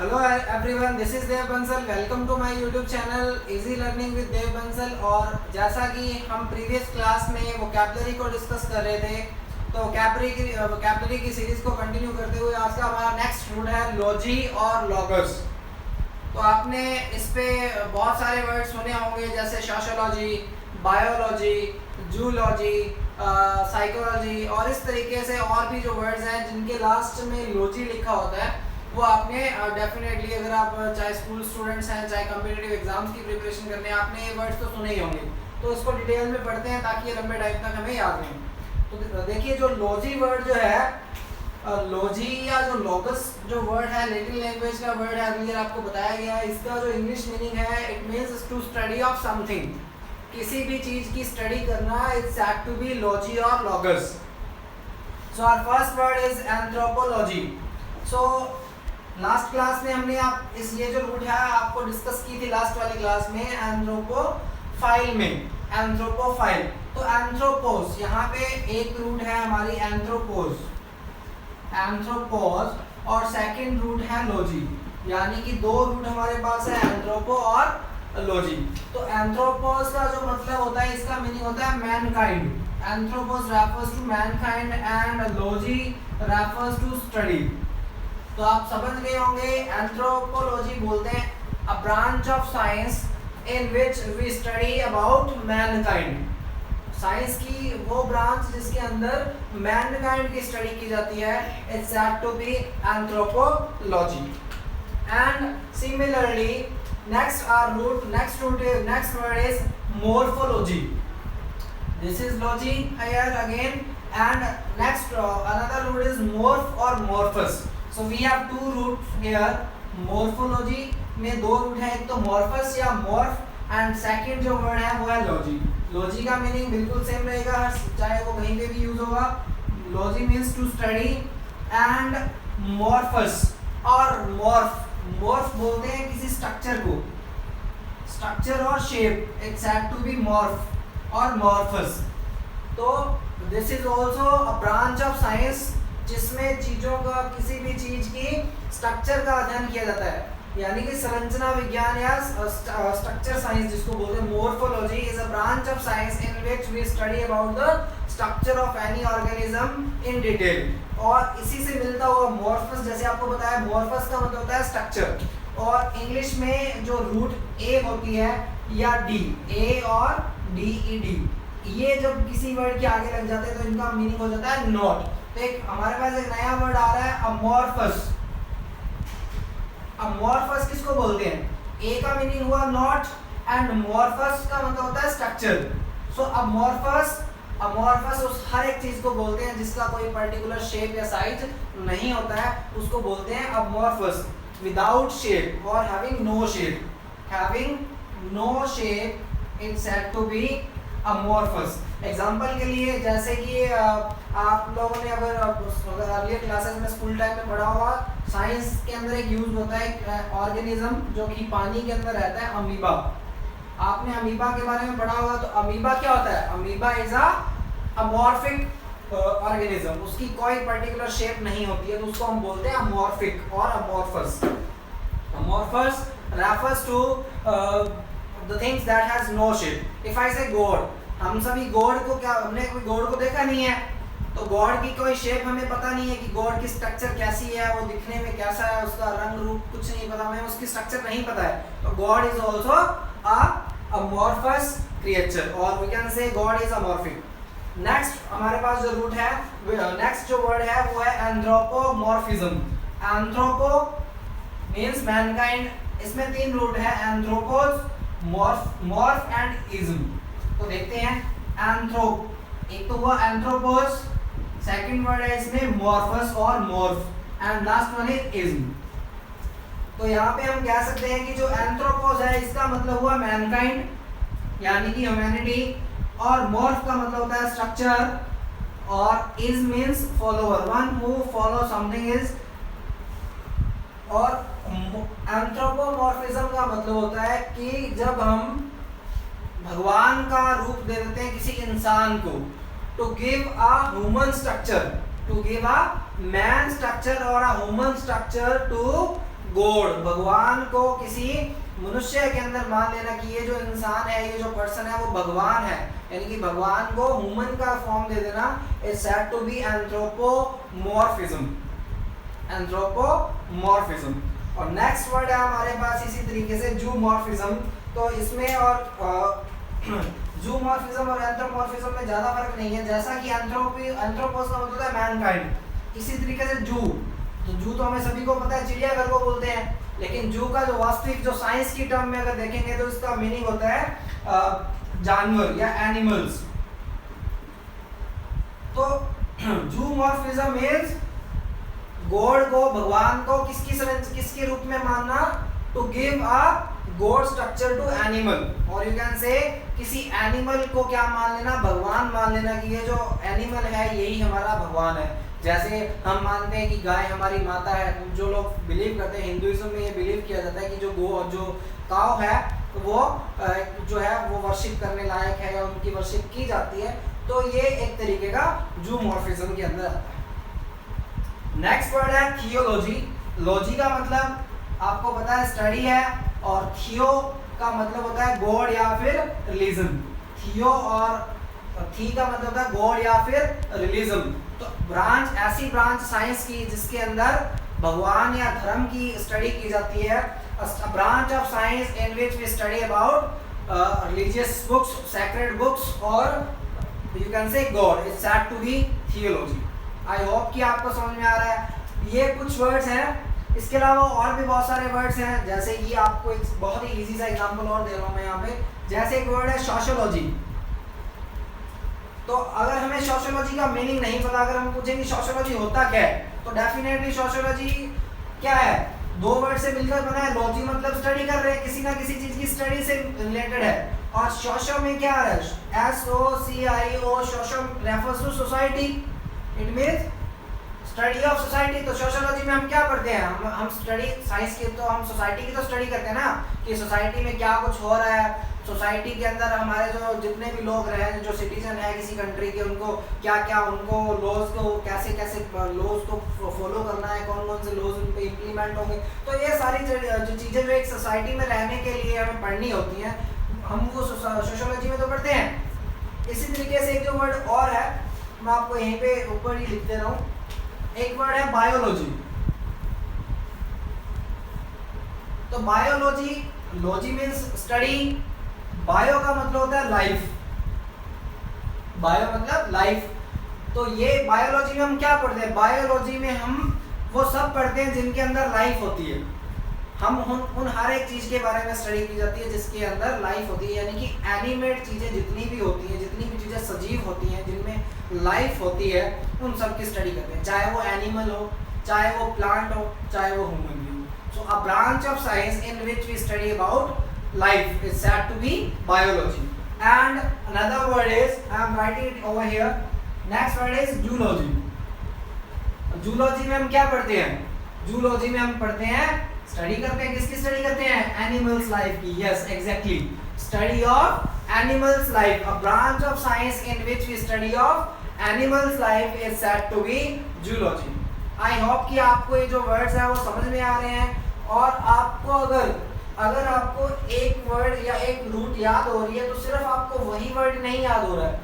Hello everyone, this is Dev Bansal. Welcome to my YouTube channel easy learning with Dev Bansal. और जैसा कि हम प्रीवियस क्लास में वोकैबुलरी को डिस्कस कर रहे थे, तो वोकैबुलरी की सीरीज को कंटिन्यू करते हुए आज का हमारा नेक्स्ट रूट है लॉजी और लॉगर्स। तो आपने इस पे बहुत सारे वर्ड सुने होंगे, जैसे सोशियोलॉजी, बायोलॉजी, जूलॉजी, साइकोलॉजी और इस तरीके से और भी जो वर्ड्स हैं जिनके लास्ट में लॉजी लिखा होता है, वो आपने डेफिनेटली, अगर आप चाहे स्कूल स्टूडेंट्स हैं चाहे कॉम्पिटिटिव एग्जाम्स की प्रिपरेशन करने हैं, आपने ये वर्ड्स तो सुने ही होंगे। तो इसको डिटेल में पढ़ते हैं ताकि ये लंबे टाइम तक हमें याद रहें। तो देखिए, जो लॉजी वर्ड जो है, लॉजी या जो लॉगस जो वर्ड है, लैटिन लैंग्वेज का वर्ड है, अर्लियर आपको बताया गया है। इसका जो इंग्लिश मीनिंग है, it means to study of something. किसी भी चीज की स्टडी करना, it's said to be logy और logos. So our first word is anthropology. So last class में हमने ये जो रूट है आपको डिस्कस की थी लास्ट वाली क्लास में, एंथ्रोपोफाइल में। एंथ्रोपोफाइल तो एंथ्रोपोस, यहाँ पे एक रूट है हमारी एंथ्रोपोस, और सेकंड रूट है लॉजी, यानी कि दो रूट हमारे पास है, एंथ्रोपो और लॉजी। तो एंथ्रोपोस का जो मतलब होता है, इसका मीनिंग होता है mankind. Anthropos refers to mankind and logy refers to study. तो आप समझ गए होंगे, एंथ्रोपोलॉजी बोलते हैं a branch of science in which we study about mankind. Science की वो ब्रांच जिसके अंदर मैनकाइंड की स्टडी की जाती है, it's said to be anthropology. And similarly next word is morphology. This is logy here again, and next another root is morph or morphous. So we have two roots here. Morphology में दो root है, एक तो morphous या morph, and second जो word है वो है लॉजी। लॉजी का मीनिंग बिल्कुल सेम रहेगा, चाहे वो कहीं पे भी यूज होगा। Logy means to study, and morphous और morph बोलते हैं किसी स्ट्रक्चर को, स्ट्रक्चर और shape, it's said to be morph और morphous। तो this is also a branch of science जिसमें चीजों का, किसी भी चीज की स्ट्रक्चर का अध्ययन किया जाता है, यानी कि संरचना विज्ञान या स्ट्रक्चर साइंस जिसको बोलते हैं। Morphology is a branch of science in which we study about the structure of any organism in detail. और इसी से मिलता हुआ मोर्फस, जैसे आपको बताया, मोर्फस का मतलब होता है स्ट्रक्चर, और इंग्लिश में जो रूट ए होती है या डी, ए और डी ई डी, ये जब किसी वर्ड के आगे लग जाते हैं तो इनका मीनिंग हो जाता है नॉट। तो एक हमारे पास एक नया वर्ड आ रहा है, अमॉर्फस। अमॉर्फस किसको बोलते हैं? ए का मीनिंग हुआ नॉट, एंड मॉर्फस का मतलब होता है स्ट्रक्चर। सो अमॉर्फस उस हर एक चीज को बोलते हैं जिसका कोई पर्टिकुलर शेप या साइज नहीं होता है, उसको बोलते हैं अमॉर्फस। विदाउट शेप और having no shape, it's said to be amorphous. Example के लिए, जैसे कि आप लोगों ने अगर अर्लियर क्लासेस में स्कूल टाइम में पढ़ा होगा, साइंस के अंदर एक यूज होता है ऑर्गेनिज्म जो कि पानी के अंदर रहता है, अमीबा। आपने अमीबा के बारे में पढ़ा होगा। तो अमीबा क्या होता है? अमीबा इज अमॉर्फिक ऑर्गेनिज्म, उसकी कोई पर्टिकुलर शेप नहीं होती है, तो उसको हम बोलते हैं अमॉर्फिक और amorphous. Amorphous refers to the things that has no shape. If I say God, हम सभी गॉड को, क्या हमने कोई गॉड को देखा नहीं है, तो गॉड की कोई शेप हमें पता नहीं है कि गॉड की स्ट्रक्चर कैसी है, वो दिखने में कैसा है, उसका रंग रूप कुछ नहीं पता, हमें उसकी स्ट्रक्चर नहीं पता है। तो god is also a amorphous creature, और we can say god is amorphic. Next हमारे पास जो रूट है, नेक्स्ट जो वर्ड है वो है एंथ्रोपोमॉर्फिज्म। एंथ्रोपो मीन्स मैनकाइंड, इसमें तीन रूट है, एंथ्रोपोस, मॉर्फ एंड इज्म। तो देखते हैं, एंथ्रोप, एक तो हुआ एंथ्रोपोस, सेकंड वर्ड है इसमें मॉर्फस और morph, and last one is ism. तो यहाँ पे हम कह सकते हैं कि जो एंथ्रोपोस है इसका मतलब हुआ मैनकाइंड, यानी कि ह्यूमैनिटी, और मॉर्फ का मतलब होता है स्ट्रक्चर, और is means follower, one who follow something is. और एंथ्रोपोमॉर्फिज्म का मतलब होता है कि जब हम भगवान का रूप दे देते हैं किसी इंसान को, to give a human structure, to give a man structure और a human structure to god, भगवान को किसी मनुष्य के अंदर मान लेना कि ये जो इंसान है, ये जो पर्सन है वो भगवान है, यानी कि भगवान को ह्यूमन का फॉर्म दे देना is said to be anthropomorphism, anthropomorphism. और नेक्स्ट वर्ड है हमारे पास इसी तरीके से जूमॉर्फिज्म। तो इसमें और जूमॉर्फिज्म और एंथ्रोपॉमॉर्फिज्म में ज्यादा फर्क नहीं है। जैसा कि एंथ्रोपोस का मतलब है मैनकाइंड, इसी तरीके से जू, तो जू तो हमें सभी को पता है चिड़ियाघर को बोलते हैं, लेकिन जू का जो वास्तविक जो साइंस की टर्म में अगर देखेंगे तो इसका मीनिंग होता है जानवर या एनिमल्स। तो जूमॉर्फिज्म मींस गॉड को, भगवान को किसके रूप में मानना, to give a god structure to animal, और यू कैन से किसी एनिमल को क्या मान लेना, भगवान मान लेना कि ये जो एनिमल है यही हमारा भगवान है। जैसे हम मानते हैं कि गाय हमारी माता है, जो लोग बिलीव करते हैं, हिंदुइज्म में ये बिलीव किया जाता है कि जो काव है वो जो है वो वर्शिप करने लायक है या उनकी वर्शिप की जाती है। तो ये एक तरीके का जूमॉर्फिज्म के अंदर आता है। नेक्स्ट वर्ड है थियोलॉजी। लॉजी का मतलब आपको पता है स्टडी है, और थियो का मतलब होता है गॉड या फिर रिलीजन। थियो और थी का मतलब होता है गॉड या फिर रिलीजन। तो ब्रांच, ऐसी ब्रांच साइंस की जिसके अंदर भगवान या धर्म की स्टडी की जाती है। Branch of science in which we study about religious books, sacred books, और you can say god is said to be theology. I hope कि आपको समझ में आ रहा है। ये कुछ वर्ड्स हैं, इसके अलावा और भी बहुत सारे वर्ड्स हैं। जैसे कि आपको एक बहुत ही इजी सा एग्जांपल और दे रहा हूँ मैं यहाँ पे। जैसे एक वर्ड है सोशियोलॉजी। तो अगर हमें सोशियोलॉजी का मीनिंग नहीं पता, अगर हम पूछेंगे सोशियोलॉजी होता क्या है, तो डेफिनेटली सोशियोलॉजी क्या है, दो वर्ड से मिलकर बना है। लॉजी मतलब स्टडी कर रहे हैं, किसी ना किसी चीज की स्टडी से रिलेटेड है। और सोशो में क्या है, SOCIO, socio refers to society, it means study of society. तो सोशियोलॉजी में हम क्या पढ़ते हैं, हम स्टडी साइंस की, तो हम सोसाइटी की तो स्टडी करते हैं ना, कि सोसाइटी में क्या कुछ हो रहा है, सोसाइटी के अंदर हमारे जो जितने भी लोग रहे हैं, जो सिटीजन है किसी कंट्री के, उनको क्या क्या, उनको लॉज को कैसे कैसे लॉज को फॉलो करना है, कौन कौन से लॉज उन पे इम्प्लीमेंट होंगे। तो ये सारी जो चीज़ें जो एक सोसाइटी में रहने के लिए हमें पढ़नी होती हैं, हम वो सोशियोलॉजी में तो पढ़ते हैं। इसी तरीके से एक जो वर्ड और है, मैं आपको यहीं पे ऊपर ही लिख दे रहा हूँ। एक वर्ड है बायोलॉजी। तो biology, logy means study, bio का मतलब होता है लाइफ, बायो मतलब लाइफ। तो ये बायोलॉजी में हम क्या पढ़ते हैं, बायोलॉजी में हम वो सब पढ़ते हैं जिनके अंदर लाइफ होती है। हम उन हर एक चीज के बारे में स्टडी की जाती है जिसके अंदर लाइफ होती है, यानी कि एनिमेट चीजें जितनी भी होती हैं, जितनी भी चीजें सजीव होती हैं, जिनमें लाइफ होती है, उन सब की स्टडी करते हैं, चाहे वो एनिमल हो, चाहे वो प्लांट हो, चाहे वो ह्यूमन भी हो। So a branch of science in which we study about life is said to be biology. And another word is, I am writing it over here, next word is zoology. zoology में हम क्या पढ़ते हैं, zoology में हम पढ़ते हैं, study करते हैं, किसकी स्टडी करते हैं, एनिमल्स लाइफ की। Yes exactly, study of animals life. A branch of science in which we study of animals life is said to be zoology. I hope कि आपको ये जो वर्ड्स हैं वो समझ में आ रहे हैं, और आपको अगर आपको एक वर्ड या एक रूट याद हो रही है, तो सिर्फ आपको वही वर्ड नहीं याद हो रहा है,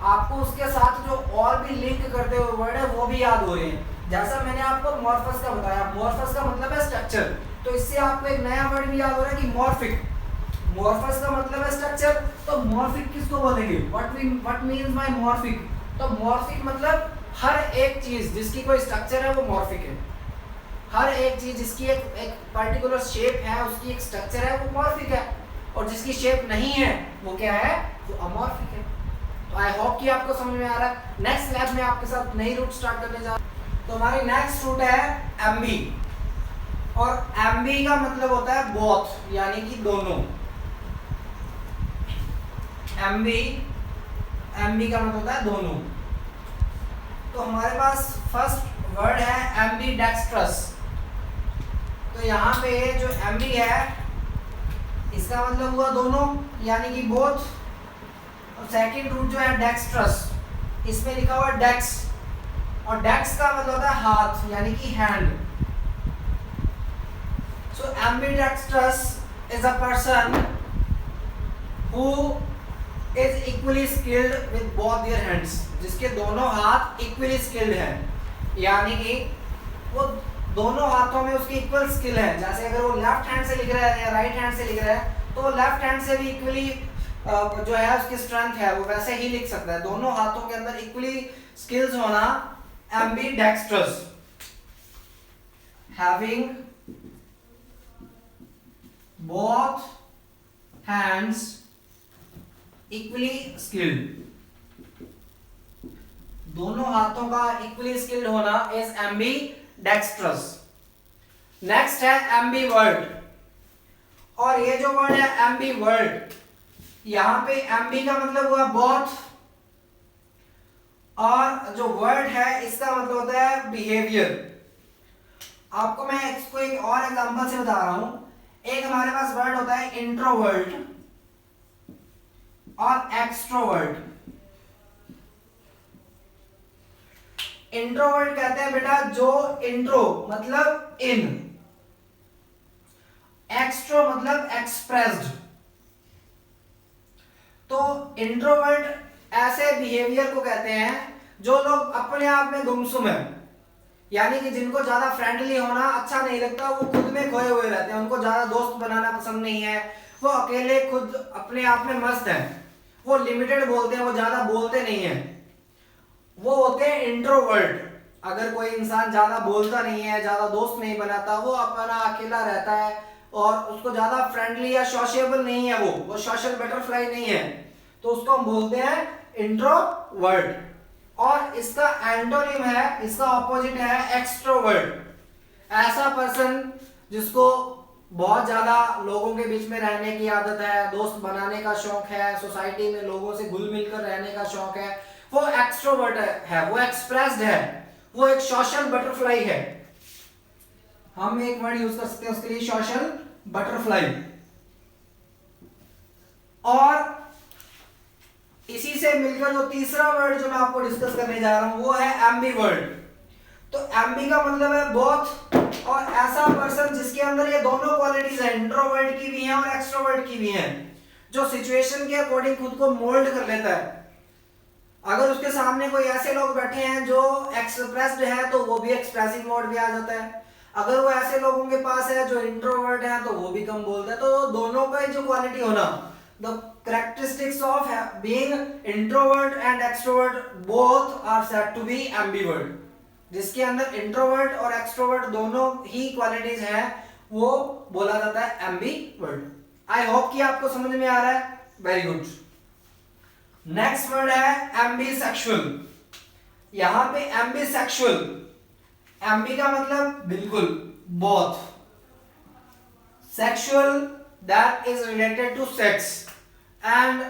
आपको उसके साथ जो और भी लिंक करते हुए वर्ड है वो भी याद हो रहे हैं। जैसा मैंने आपको मॉर्फस का बताया, मॉर्फस का मतलब है स्ट्रक्चर, तो इससे आपको एक नया वर्ड भी याद हो रहा है कि मॉर्फिक। मॉर्फस का मतलब है स्ट्रक्चर, तो मॉर्फिक किसको बोलेंगे, व्हाट मींस बाय मॉर्फिक। तो मॉर्फिक मतलब हर एक चीज जिसकी कोई स्ट्रक्चर है वो मॉर्फिक है। हर एक चीज जिसकी एक पर्टिकुलर शेप है, उसकी एक स्ट्रक्चर है, वो मॉर्फिक है, और जिसकी शेप नहीं है वो क्या है, वो अमॉर्फिक है। तो आई होप कि आपको समझ में आ रहा है। नेक्स्ट क्लास में आपके साथ नई रूट स्टार्ट करने जा रहा हूं। तो हमारी नेक्स्ट रूट है एम्बी, और एम्बी का मतलब होता है बोथ, यानी कि दोनों। एम्बी का मतलब होता है दोनों। तो हमारे पास फर्स्ट वर्ड है एम्बीडेक्स्ट्रस। तो यहाँ पे जो एम्बी है इसका मतलब हुआ दोनों, यानी कि बोथ। और सेकंड रूट जो है डेक्स्ट्रस, इसमें लिखा हुआ डेक्स, और डेक्स का मतलब होता है हाथ, यानी कि hand. ambidextrous is a person who is equally skilled with both their hands, जिसके दोनों हाथ equally skilled हैं, यानी कि वो दोनों हाथों में उसकी इक्वल स्किल है। जैसे अगर वो लेफ्ट हैंड से लिख रहा है या राइट हैंड से लिख रहा है तो वो लेफ्ट हैंड से भी इक्वली जो है उसकी स्ट्रेंथ है वो वैसे ही लिख सकता है। दोनों हाथों के अंदर इक्वली स्किल्स होना ambidextrous, having both hands equally skilled, दोनों हाथों का इक्वली स्किल्ड होना इज एम्बीडेक्स्ट्रस। नेक्स्ट है एम्बीवर्ट, और ये जो वर्ड है एम्बीवर्ट, यहां पे एम्बी का मतलब हुआ बोथ, और जो वर्ड है इसका मतलब होता है बिहेवियर। आपको मैं इसको एक और एग्जांपल से बता रहा हूं। एक हमारे पास वर्ड होता है इंट्रोवर्ट और एक्सट्रोवर्ट। इंट्रोवर्ट कहते हैं बेटा जो इंट्रो मतलब इन, एक्सट्रो मतलब एक्सप्रेस्ड। तो इंट्रोवर्ट ऐसे बिहेवियर को कहते हैं जो लोग अपने आप में गुमसुम है, यानी कि जिनको ज्यादा फ्रेंडली होना अच्छा नहीं लगता, वो खुद में खोए हुए रहते हैं, उनको ज्यादा दोस्त बनाना पसंद नहीं है, वो अकेले खुद अपने आप में मस्त हैं, वो लिमिटेड बोलते हैं, वो ज्यादा बोलते नहीं है, वो होते हैं इंट्रोवर्ट। अगर कोई इंसान ज्यादा बोलता नहीं है, ज्यादा दोस्त नहीं बनाता, वो अपना अकेला रहता है और उसको ज्यादा फ्रेंडली या सोशिएबल नहीं है, वो सोशल बटरफ्लाई नहीं है, तो उसको हम बोलते हैं इंट्रोवर्ट। और इसका एंटोनिम है, इसका ऑपोजिट है एक्सट्रोवर्ट। ऐसा पर्सन जिसको बहुत ज्यादा लोगों के बीच में रहने की आदत है, दोस्त बनाने का शौक है, सोसाइटी में लोगों से घुल मिल कर रहने का शौक है, वो एक्सट्रोवर्ट है, वो एक्सप्रेस्ड है, वो एक सोशल बटरफ्लाई है। हम एक वर्ड यूज कर सकते हैं उसके लिए, सोशल बटरफ्लाई। और इसी से मिलकर जो तीसरा वर्ड जो मैं आपको डिस्कस करने जा रहा हूं वो है एम्बीवर्ट। तो एम्बी का मतलब है बोथ, और ऐसा पर्सन जिसके अंदर ये दोनों क्वालिटीज है, इंट्रोवर्ट की भी है और एक्सट्रोवर्ट की भी है, जो सिचुएशन के अकॉर्डिंग खुद को मोल्ड कर लेता है। अगर उसके सामने कोई ऐसे लोग बैठे हैं जो एक्सप्रेस्ड है तो वो भी एक्सप्रेसिव मोड पे आ जाता है, अगर वो ऐसे लोगों के पास है जो इंट्रोवर्ट है तो वो भी कम बोलता है। तो दोनों का जो क्वालिटी होना, the characteristics of being introvert and extrovert both are said to be ambivert। जिसके अंदर इंट्रोवर्ट और एक्सट्रोवर्ट दोनों ही क्वालिटीज हैं वो बोला जाता है एम्बीवर्ट। आई होप कि आपको समझ में आ रहा है, वेरी गुड। नेक्स्ट वर्ड है एम्बीसेक्सुअल। यहां पे एम्बीसेक्सुअल, एम्बी का मतलब बिल्कुल both, sexual that is related to sex and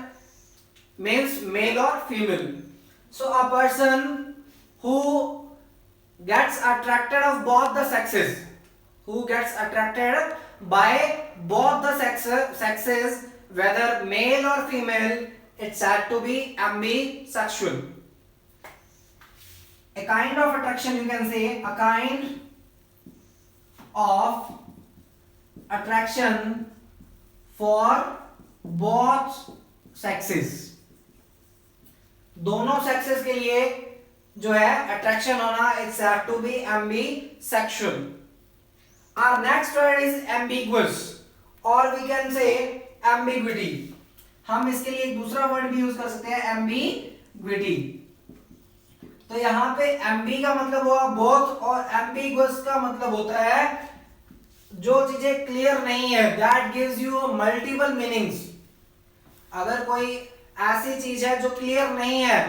means male or female. So a person who gets attracted of both the sexes, who gets attracted by both the sexes whether male or female, it's said to be ambisexual. A kind of attraction, you can say a kind of attraction for both sexes, दोनों sexes के लिए जो है attraction होना, it's said to be ambisexual. Our next word is ambiguous or we can say ambiguity. हम इसके लिए एक दूसरा वर्ड भी यूज कर सकते हैं, ambiguity। तो यहां पे ambi का मतलब हुआ बोथ और ambiguous का मतलब होता है जो चीजें क्लियर नहीं है, that gives you multiple meanings। अगर कोई ऐसी चीज है जो क्लियर नहीं है,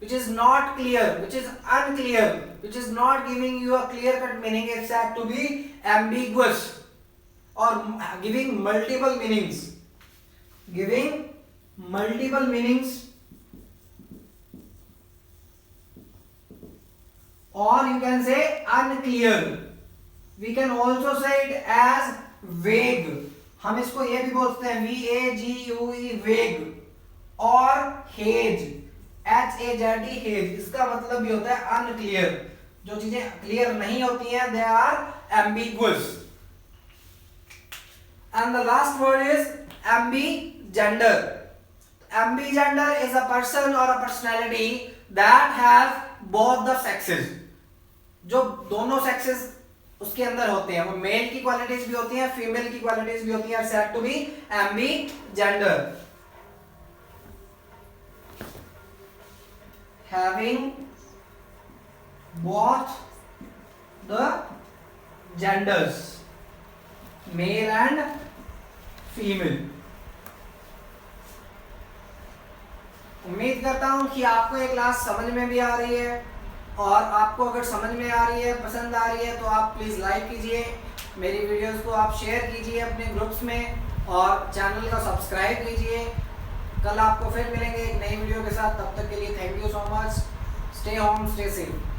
which is not clear, which is unclear, which is not giving you a clear cut meaning, it's said to be ambiguous or giving multiple meanings, giving multiple meanings, or you can say unclear। We can also say it as vague। हम इसको ये भी बोलते हैं VAGUE वेग, और hedge HAZD hedge, इसका मतलब भी होता है अनक्लियर। जो चीजें क्लियर नहीं होती हैं they are ambiguous. And the last word is ambigender. Ambigender is a person or a personality that has both the sexes. जो दोनों सेक्सेस उसके अंदर होते हैं, वो मेल की क्वालिटीज भी होती हैं, फीमेल की क्वालिटीज भी होती हैं, said to be ambigender. Having both the genders, male and female. उम्मीद करता हूं कि आपको ये क्लास समझ में भी आ रही है, और आपको अगर समझ में आ रही है, पसंद आ रही है, तो आप प्लीज़ लाइक कीजिए, मेरी वीडियोस को आप शेयर कीजिए अपने ग्रुप्स में, और चैनल को सब्सक्राइब कीजिए। कल आपको फिर मिलेंगे एक नई वीडियो के साथ, तब तक के लिए thank you so much. Stay home, stay safe.